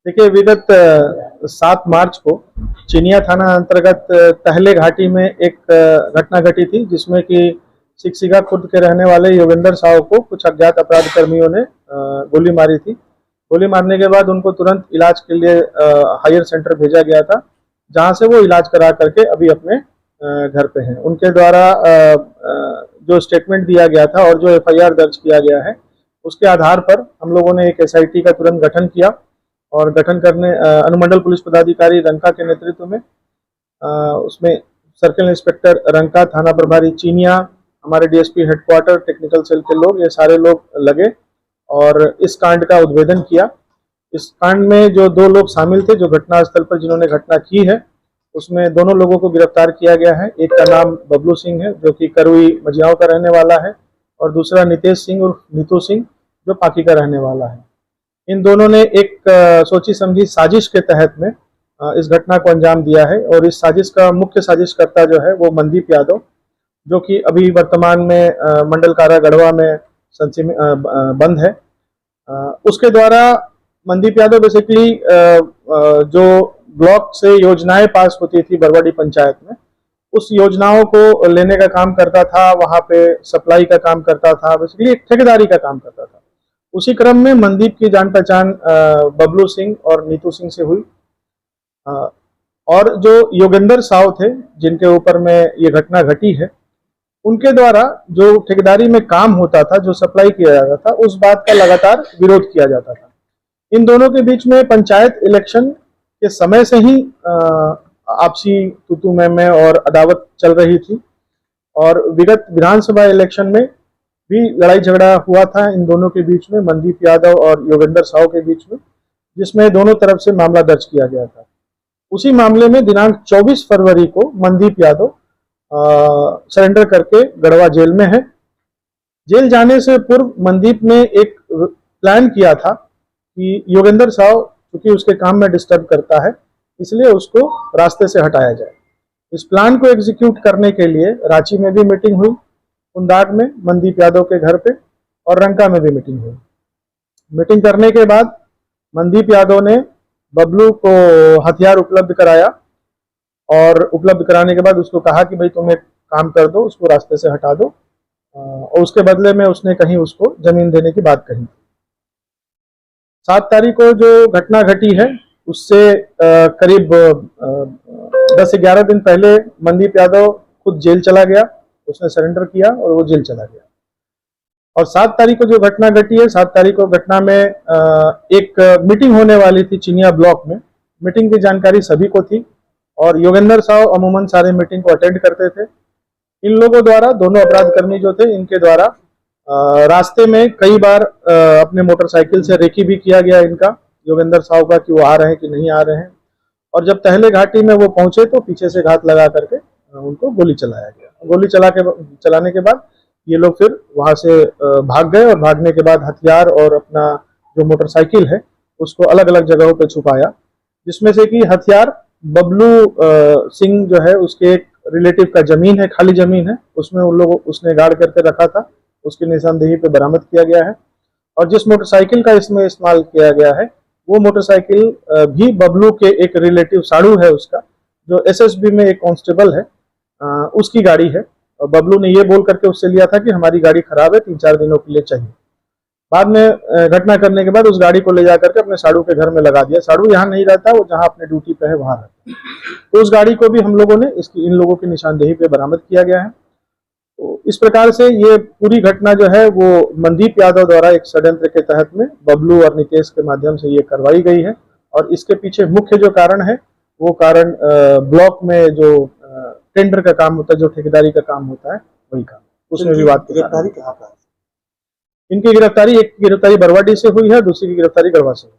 देखिए, विगत 7 मार्च को चिनिया थाना अंतर्गत टहले घाटी में एक घटना घटी थी, जिसमें कि सिकसिगा खुर्द के रहने वाले योगेंद्र साहू को कुछ अज्ञात अपराध कर्मियों ने गोली मारी थी। गोली मारने के बाद उनको तुरंत इलाज के लिए हायर सेंटर भेजा गया था, जहां से वो इलाज करा करके अभी अपने घर पे हैं। उनके द्वारा जो स्टेटमेंट दिया गया था और जो एफआईआर दर्ज किया गया है, उसके आधार पर हम लोगों ने एक एसआईटी का तुरंत गठन किया और गठन करने अनुमंडल पुलिस पदाधिकारी रंका के नेतृत्व में उसमें सर्किल इंस्पेक्टर रंका, थाना प्रभारी चीनिया, हमारे डीएसपी हेडक्वार्टर, टेक्निकल सेल के लोग, ये सारे लोग लगे और इस कांड का उद्भेदन किया। इस कांड में जो 2 लोग शामिल थे, जो घटनास्थल पर जिन्होंने घटना की है, उसमें दोनों लोगों को गिरफ्तार किया गया है। एक का नाम बबलू सिंह है, जो कि करुई मजियाओं का रहने वाला है, और दूसरा नितेश सिंह उर्फ नीतू सिंह, जो पाकी का रहने वाला है। इन दोनों ने एक सोची समझी साजिश के तहत में इस घटना को अंजाम दिया है, और इस साजिश का मुख्य साजिशकर्ता जो है वो मनदीप यादव, जो कि अभी वर्तमान में मंडल कारा गढ़वा में बंद है। उसके द्वारा मनदीप यादव बेसिकली जो ब्लॉक से योजनाएं पास होती थी बरवाडी पंचायत में, उस योजनाओं को लेने का काम करता था, वहां पे सप्लाई का काम करता था, बेसिकली एक ठेकेदारी का काम करता था। उसी क्रम में मनदीप की जान पहचान बबलू सिंह और नीतू सिंह से हुई, और जो योगेंद्र साहू थे, जिनके ऊपर में ये घटना घटी है, उनके द्वारा जो ठेकेदारी में काम होता था, जो सप्लाई किया जाता था, उस बात का लगातार विरोध किया जाता था। इन दोनों के बीच में पंचायत इलेक्शन के समय से ही आपसी तू मैं और अदावत चल रही थी, और विगत विधानसभा इलेक्शन में भी लड़ाई झगड़ा हुआ था इन दोनों के बीच में, मनदीप यादव और योगेंद्र साहू के बीच में, जिसमें दोनों तरफ से मामला दर्ज किया गया था। उसी मामले में दिनांक 24 फरवरी को मनदीप यादव सरेंडर करके गढ़वा जेल में है। जेल जाने से पूर्व मनदीप ने एक प्लान किया था कि योगेंद्र साहू क्योंकि उसके काम में डिस्टर्ब करता है, इसलिए उसको रास्ते से हटाया जाए। इस प्लान को एग्जीक्यूट करने के लिए रांची में भी मीटिंग हुई, कुंदाग में मनदीप यादव के घर पे, और रंका में भी मीटिंग हुई। मीटिंग करने के बाद मनदीप यादव ने बबलू को हथियार उपलब्ध कराया, और उपलब्ध कराने के बाद उसको कहा कि भाई तुम एक काम कर दो, उसको रास्ते से हटा दो, और उसके बदले में उसने कहीं उसको जमीन देने की बात कही। 7 तारीख को जो घटना घटी है, उससे करीब 10-11 दिन पहले मनदीप यादव खुद जेल चला गया, उसने सरेंडर किया और वो जेल चला गया। और 7 तारीख को जो घटना घटी है, 7 तारीख को घटना में एक मीटिंग होने वाली थी चिनिया ब्लॉक में। मीटिंग की जानकारी सभी को थी, और योगेंद्र साहू अमूमन सारे मीटिंग को अटेंड करते थे। इन लोगों द्वारा, दोनों अपराध कर्मी जो थे, इनके द्वारा रास्ते में कई बार अपने मोटरसाइकिल से रेकी भी किया गया इनका, योगेंद्र साहू का, कि वो आ रहे हैं कि नहीं आ रहे हैं। और जब टहले घाटी में वो पहुंचे तो पीछे से घात लगा करके उनको गोली चलाया गया। गोली चलाने के बाद ये लोग फिर वहां से भाग गए, और भागने के बाद हथियार और अपना जो मोटरसाइकिल है उसको अलग अलग जगहों पे छुपाया, जिसमें से कि हथियार बबलू सिंह जो है, उसके एक रिलेटिव का जमीन है, खाली जमीन है, उसमें उन लोगों उसने गाड़ करके रखा था, उसकी निशानदेही पे बरामद किया गया है। और जिस मोटरसाइकिल का इसमें इस्तेमाल किया गया है, वो मोटरसाइकिल भी बबलू के एक रिलेटिव साड़ू है उसका, जो एसएसबी में एक कांस्टेबल है, उसकी गाड़ी है। और बबलू ने ये बोल करके उससे लिया था कि हमारी गाड़ी खराब है, 3-4 दिनों के लिए चाहिए। बाद में घटना करने के बाद उस गाड़ी को ले जाकर के अपने साड़ू के घर में लगा दिया। साड़ू यहाँ नहीं रहता, वो जहाँ अपने ड्यूटी पे है वहां रहता है। तो उस गाड़ी को भी हम लोगों ने इन लोगों की निशानदेही पे बरामद किया गया है। तो इस प्रकार से ये पूरी घटना जो है वो मनदीप यादव द्वारा एक षड्यंत्र के तहत में बबलू और नितेश के माध्यम से ये करवाई गई है। और इसके पीछे मुख्य जो कारण है, वो कारण ब्लॉक में जो टेंडर का काम होता है, जो ठेकेदारी का काम होता है, वही काम, उसमें विवाद की गिरफ्तारी कहाँ पर? इनकी गिरफ्तारी, एक की गिरफ्तारी बरवाडी से हुई है, दूसरी की गिरफ्तारी गढ़वा से हुई।